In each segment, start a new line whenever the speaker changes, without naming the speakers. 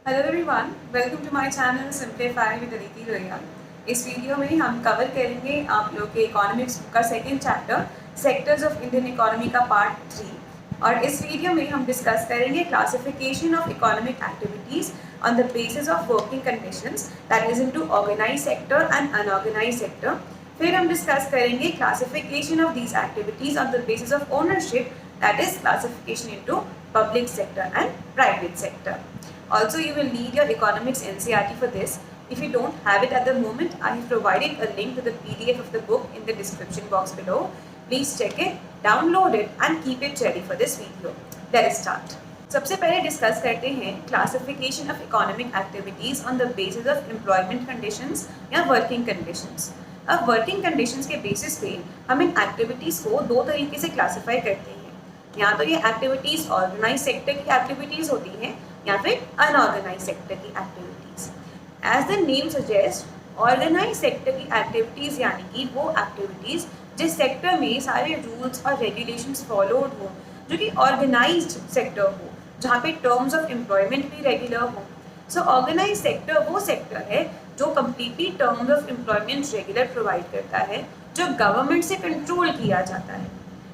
Hello everyone, welcome to my channel simplify with Aditi Lohiya. इस video में हम कवर करेंगे आप लोग के इकोनॉमिक्स बुक का second chapter sectors of Indian economy का पार्ट 3। और इस वीडियो में हम डिस्कस करेंगे classification of economic activities on the basis of working conditions, that is into organise sector and unorganise sector. फिर हम डिस्कस करेंगे classification of these activities on the basis of ownership, that is classification into public sector and private sector. Also, you will need your economics NCERT for this. If you don't have it at the moment, I have provided a link to the PDF of the book in the description box below. Please check it, download it and keep it ready for this video. Let us start. सबसे पहले discuss करते हैं classification of economic activities on the basis of employment conditions या working conditions. अब working conditions के basis पे हम इन activities को दो तरीके से क्लासिफाई करते हैं। या तो ये एक्टिविटीज ऑर्गेनाइज सेक्टर की एक्टिविटीज होती हैं या फिर अनऑर्गेनाइज सेक्टर की activities. As the name suggest, organise sector की एक्टिविटीज यानी कि वो एक्टिविटीज जिस सेक्टर में सारे रूल्स और रेगुलेशंस फॉलोड हो, जो कि ऑर्गेनाइज्ड सेक्टर हो, जहाँ पे टर्म्स ऑफ एम्प्लॉयमेंट भी रेगुलर हो। सो ऑर्गेनाइज सेक्टर वो सेक्टर है जो completely terms of employment regular provide करता है, जो गवर्नमेंट से कंट्रोल किया जाता है।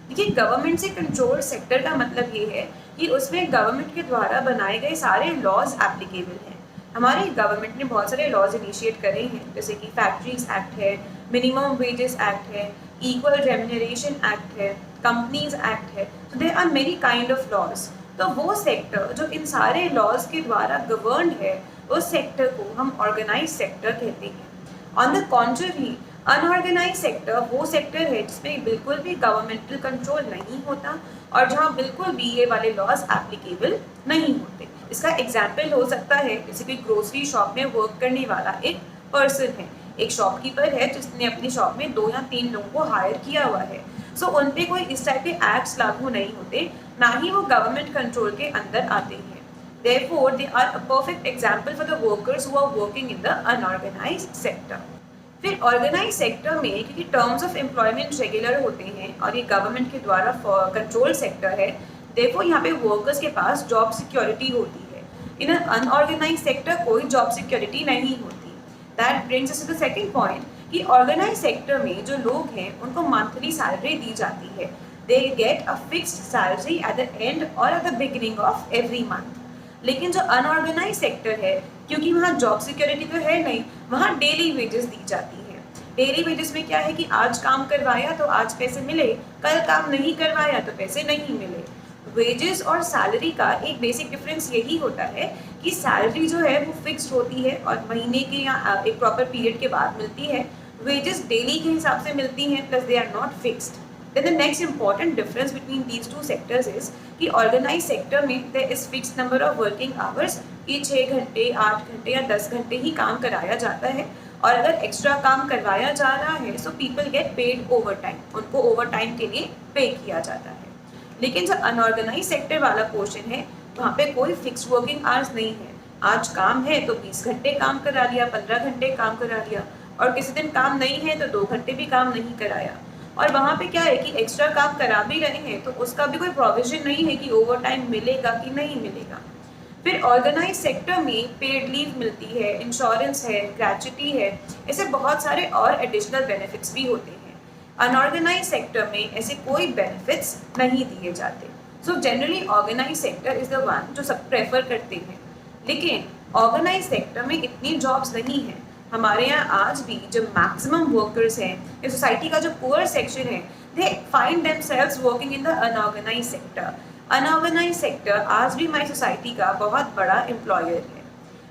देखिए, गवर्नमेंट से कंट्रोल सेक्टर का मतलब ये है कि उसमें गवर्नमेंट के द्वारा बनाए गए सारे लॉज एप्लीकेबल हैं। हमारे गवर्नमेंट ने बहुत सारे लॉज इनिशिएट करे हैं, जैसे कि फैक्ट्रीज एक्ट है, मिनिमम वेजेस एक्ट है, इक्वल रेम्यूनरेशन एक्ट है, कंपनीज एक्ट है। तो there are many kind of laws. तो वो सेक्टर जो इन सारे लॉज के द्वारा गवर्न है, उस सेक्टर को हम ऑर्गेनाइज सेक्टर कहते हैं। On the contrary, unorganise sector वो सेक्टर है जिसमें बिल्कुल भी गवर्नमेंटल कंट्रोल नहीं होता और जहाँ बिल्कुल भी ये वाले लॉज एप्लीकेबल नहीं होते। इसका एग्जाम्पल हो सकता है जैसे कि ग्रोसरी शॉप में वर्क करने वाला एक पर्सन है, एक शॉपकीपर है जिसने अपनी शॉप में 2 या 3 लोगों को हायर किया हुआ है। सो उन पे कोई इस टाइप के एक्ट्स लागू नहीं होते, ना ही वो गवर्नमेंट कंट्रोल के अंदर आते हैं। Therefore, they are a perfect example for the workers who are working in the unorganized sector. फिर ऑर्गेनाइज सेक्टर में क्योंकि टर्म्स ऑफ एम्प्लॉयमेंट रेगुलर होते हैं और ये गवर्नमेंट के द्वारा कंट्रोल सेक्टर है, देखो यहाँ पे वर्कर्स के पास जॉब सिक्योरिटी होती है। इन अनऑर्गेनाइज सेक्टर कोई जॉब सिक्योरिटी नहीं होती। That brings us to the second point कि ऑर्गेनाइज सेक्टर में जो लोग हैं उनको मंथली सैलरी दी जाती है। They get a fixed salary at the end और at the beginning of every month. लेकिन जो अनऑर्गेनाइज सेक्टर है, क्योंकि वहाँ जॉब सिक्योरिटी तो है नहीं, वहाँ डेली वेजेस दी जाती है। डेली वेजेस में क्या है कि आज काम करवाया तो आज पैसे मिले, कल काम नहीं करवाया तो पैसे नहीं मिले। वेजेस और सैलरी का एक बेसिक डिफरेंस यही होता है कि सैलरी जो है वो फिक्स्ड होती है और महीने के या एक प्रॉपर पीरियड के बाद मिलती है। वेजेस डेली के हिसाब से मिलती हैं, plus they are not fixed. Then the next important difference between these two sectors is कि ऑर्गेनाइज सेक्टर में there is fixed number of working hours कि 6 घंटे, 8 घंटे या 10 घंटे ही काम कराया जाता है, और अगर एक्स्ट्रा काम करवाया जा रहा है so people get paid over time, उनको ओवर टाइम के लिए पे किया जाता है। लेकिन जो अनऑर्गेनाइज सेक्टर वाला पोर्शन है, वहाँ पे कोई फिक्स वर्किंग आवर्स नहीं है। आज काम है तो 20 घंटे काम करा लिया, 15 घंटे काम करा लिया, और किसी दिन काम नहीं है तो 2 घंटे भी काम नहीं कराया। और वहाँ पे क्या है कि एक्स्ट्रा काम करा भी रहे हैं तो उसका भी कोई प्रोविजन नहीं है कि ओवर टाइम मिलेगा कि नहीं मिलेगा। फिर ऑर्गेनाइज सेक्टर में पेड लीव मिलती है, इंश्योरेंस है, ग्रेच्युटी है, ऐसे बहुत सारे और एडिशनल बेनिफिट्स भी होते हैं। अनऑर्गेनाइज सेक्टर में ऐसे कोई बेनिफिट्स नहीं दिए जाते। So generally organise sector is the one जो सब प्रेफर करते हैं। लेकिन ऑर्गेनाइज सेक्टर में इतनी जॉब्स नहीं है। हमारे यहाँ आज भी जो मैक्सिमम वर्कर्स हैं, या सोसाइटी का जो पुअर सेक्शन है, they find themselves working in the unorganise sector. Unorganise sector आज भी हमारी सोसाइटी का बहुत बड़ा एम्प्लॉयर है।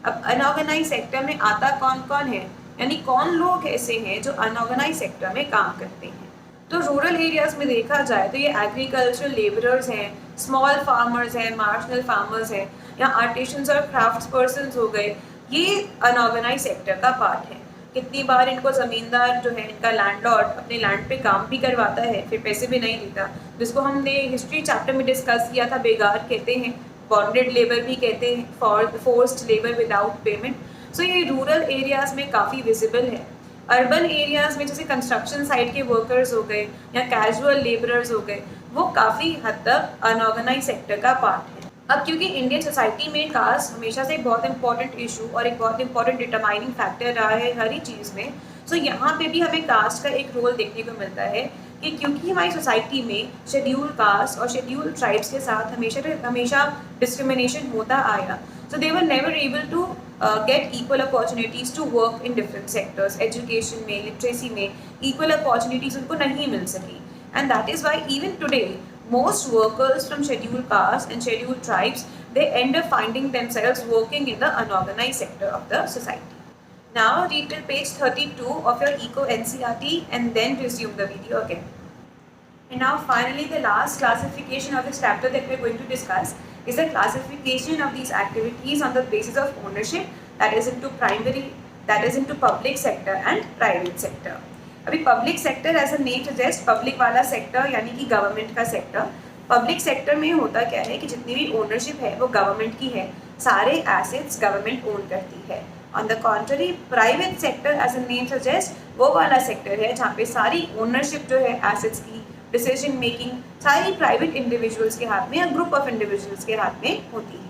अब अनऑर्गेनाइज सेक्टर में आता कौन कौन है, यानी कौन लोग ऐसे हैं जो अनऑर्गेनाइज सेक्टर में काम करते हैं। तो रूरल एरियाज में देखा जाए तो ये एग्रीकल्चरल लेबरर्स हैं, स्मॉल फार्मर्स हैं, मार्जिनल फार्मर्स हैं, या आर्टिशंस और क्राफ्ट्स पर्सनस हो गए, ये अनऑर्गेनाइज सेक्टर का पार्ट है। कितनी बार इनको ज़मींदार जो है, इनका लैंडलॉर्ड अपने लैंड पे काम भी करवाता है, फिर पैसे भी नहीं देता, जिसको हमने हिस्ट्री चैप्टर में डिस्कस किया था, बेगार कहते हैं, बॉन्डेड लेबर भी कहते हैं, फोर्स्ड लेबर विदाउट पेमेंट। सो ये रूरल एरियाज़ में काफ़ी विजिबल है। अर्बन एरियाज़ में जैसे कंस्ट्रक्शन साइट के वर्कर्स हो गए या कैजुअल लेबरर्स हो गए, वो काफ़ी हद तक अनऑर्गेनाइज सेक्टर का पार्ट है। अब क्योंकि इंडियन सोसाइटी में कास्ट हमेशा से एक बहुत इंपॉर्टेंट इशू और एक बहुत इंपॉर्टेंट डिटरमाइनिंग फैक्टर रहा है हर ही चीज़ में, सो यहाँ पे भी हमें कास्ट का एक रोल देखने को मिलता है कि क्योंकि हमारी सोसाइटी में शेड्यूल कास्ट और शेड्यूल ट्राइब्स के साथ हमेशा डिस्क्रिमिनेशन होता आया, so they were never able to get equal opportunities to work in different sectors. Education में, लिटरेसी में इक्वल अपॉर्चुनिटीज़ उनको नहीं मिल सकी, and that is why even today most workers from scheduled castes and scheduled tribes, they end up finding themselves working in the unorganized sector of the society. Now read till page 32 of your Eco NCERT and then resume the video again. And now finally the last classification of this chapter that we are going to discuss is the classification of these activities on the basis of ownership, that is into primary, that is into public sector and private sector. अभी public sector as a name suggest, public वाला sector यानी कि government का sector. Public sector में होता क्या है कि जितनी भी ओनरशिप है वो गवर्नमेंट की है, सारे एसेट्स गवर्नमेंट ओन करती है। On the contrary private sector as a name suggest वो वाला सेक्टर है जहाँ पे सारी ओनरशिप जो है एसेट्स की, डिसीजन मेकिंग सारी प्राइवेट इंडिविजुअल्स के हाथ में या ग्रुप ऑफ इंडिविजुअल्स के हाथ में होती है।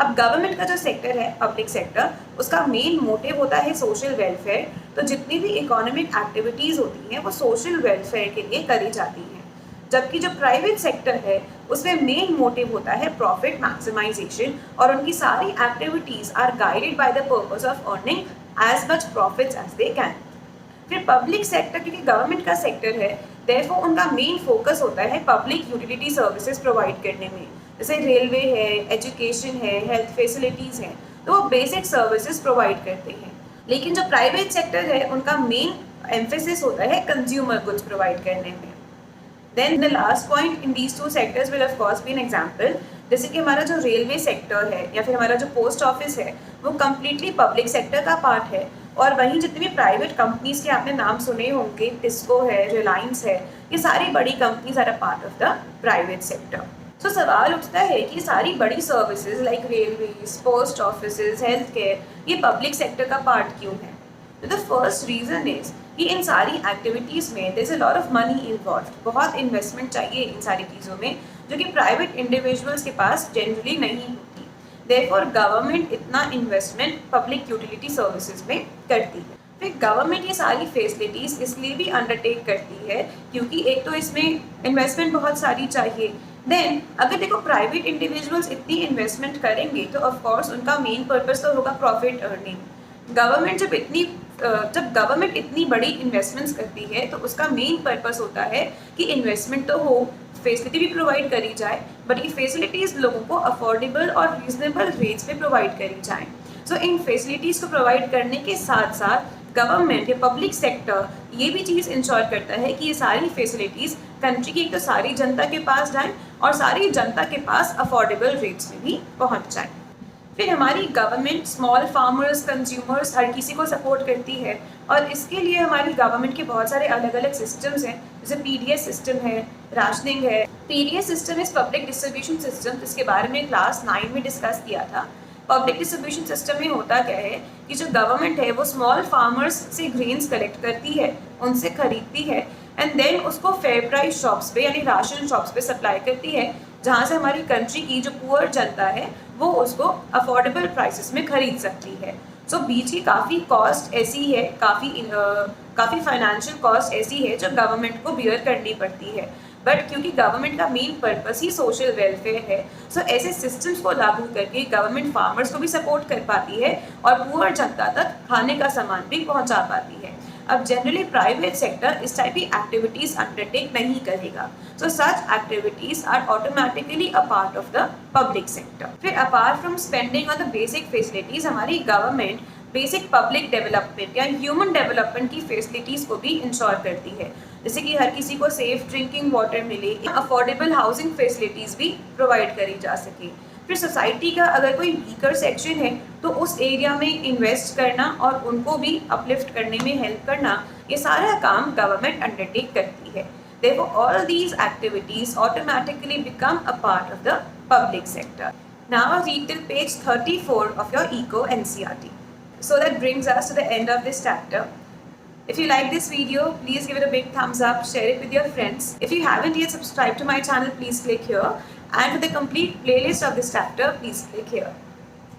अब गवर्नमेंट का जो सेक्टर है पब्लिक सेक्टर, उसका मेन मोटिव होता है सोशल वेलफेयर। तो जितनी भी इकोनॉमिक एक्टिविटीज़ होती हैं वो सोशल वेलफेयर के लिए करी जाती हैं, जबकि जो प्राइवेट सेक्टर है उसमें मेन मोटिव होता है प्रॉफिट मैक्सिमाइजेशन और उनकी सारी activities are guided by the purpose of earning as much profits as they can. फिर पब्लिक सेक्टर क्योंकि गवर्नमेंट का सेक्टर है, देयरफॉर उनका मेन फोकस होता है पब्लिक यूटिलिटी सर्विसेज प्रोवाइड करने में, जैसे रेलवे है, एजुकेशन है, हेल्थ फैसिलिटीज़ हैं, तो वो बेसिक सर्विसेज प्रोवाइड करते हैं। लेकिन जो प्राइवेट सेक्टर है उनका मेन एम्फेसिस होता है कंज्यूमर गुड्स प्रोवाइड करने में। Then the last point in these two sectors will of course be an example, जैसे कि हमारा जो रेलवे सेक्टर है या फिर हमारा जो पोस्ट ऑफिस है वो कम्प्लीटली पब्लिक सेक्टर का पार्ट है, और वहीं जितनी भी प्राइवेट कंपनीज के आपने नाम सुने होंगे, टिस्को है, रिलायंस है, ये सारी बड़ी companies are a part of the private sector. तो सवाल उठता है कि सारी बड़ी services like railways, post offices, health care, ये पब्लिक सेक्टर का पार्ट क्यों है? तो द फर्स्ट रीज़न इज कि इन सारी एक्टिविटीज़ में there is a lot of money involve, बहुत इन्वेस्टमेंट चाहिए इन सारी चीज़ों में, जो कि प्राइवेट इंडिविजुअल्स के पास जनरली नहीं होती। देयरफॉर गवर्नमेंट इतना इन्वेस्टमेंट पब्लिक यूटिलिटी सर्विसेज में करती है। फिर गवर्नमेंट ये सारी फैसिलिटीज़ इसलिए भी अंडरटेक करती है क्योंकि एक तो इसमें इन्वेस्टमेंट बहुत सारी चाहिए, देन अगर देखो प्राइवेट इंडिविजुअल्स इतनी इन्वेस्टमेंट करेंगे तो ऑफ कोर्स उनका मेन पर्पस तो होगा प्रॉफिट अर्निंग। जब गवर्नमेंट इतनी बड़ी इन्वेस्टमेंट्स करती है तो उसका मेन पर्पस होता है कि इन्वेस्टमेंट तो हो, फैसिलिटी भी प्रोवाइड करी जाए, बट ये फैसिलिटीज़ लोगों को अफोर्डेबल और रीजनेबल रेट्स पे प्रोवाइड करी जाएँ। सो इन फैसिलिटीज़ को प्रोवाइड करने के साथ साथ गवर्नमेंट या पब्लिक सेक्टर ये भी चीज़ इंश्योर करता है कि ये सारी फैसिलिटीज़ कंट्री की एक तो सारी जनता के पास जाएं और सारी जनता के पास अफोर्डेबल रेट्स में भी पहुंच जाएं। फिर हमारी गवर्नमेंट स्मॉल फार्मर्स, कंज्यूमर्स, हर किसी को सपोर्ट करती है, और इसके लिए हमारी गवर्नमेंट के बहुत सारे अलग अलग सिस्टम्स हैं, जैसे पीडीएस सिस्टम है, राशनिंग है। PDS system is public distribution system, जिसके बारे में क्लास 9 में डिस्कस किया था। पब्लिक डिस्ट्रीब्यूशन सिस्टम में होता क्या है कि जो गवर्नमेंट है वो स्मॉल फार्मर्स से ग्रेन्स कलेक्ट करती है, उनसे खरीदती है, एंड देन उसको फेयर प्राइस शॉप्स पे यानी राशन शॉप्स पे सप्लाई करती है, जहाँ से हमारी कंट्री की जो पुअर जनता है वो उसको अफोर्डेबल प्राइसेस में खरीद सकती है। सो बीच की काफ़ी कॉस्ट ऐसी है, काफ़ी फाइनेंशियल कॉस्ट ऐसी है जो गवर्नमेंट को बियर करनी पड़ती है, बट क्योंकि गवर्नमेंट का मेन पर्पस ही सोशल वेलफेयर है, सो ऐसे सिस्टम्स को लागू करके गवर्नमेंट फार्मर्स को भी सपोर्ट कर पाती है और पुअर जनता तक खाने का सामान भी पहुंचा पाती है। अब जनरली प्राइवेट सेक्टर इस टाइप की एक्टिविटीज़ अंडरटेक नहीं करेगा, so such activities are automatically a part of the public sector. फिर apart from spending on the basic facilities, हमारी गवर्नमेंट बेसिक पब्लिक डेवलपमेंट या ह्यूमन डेवलपमेंट की फैसिलिटीज़ को भी इंश्योर करती है, जैसे कि हर किसी को सेफ ड्रिंकिंग वाटर मिले, अफोर्डेबल हाउसिंग फैसिलिटीज़ भी प्रोवाइड करी जा सके। फिर सोसाइटी का अगर कोई वीकर सेक्शन है तो उस एरिया में इन्वेस्ट करना और उनको भी अपलिफ्ट करने में हेल्प करना, ये सारा काम गवर्नमेंट अंडरटेक करती है। Therefore, all these activities automatically become a part of the public sector. Now read till page 34 of your Eco NCERT. So that brings us to the end of this chapter. If you like this video, please give it a big thumbs up, share it with your friends. If you haven't yet subscribed to my channel, please click here. And for the complete playlist of this chapter, please click here.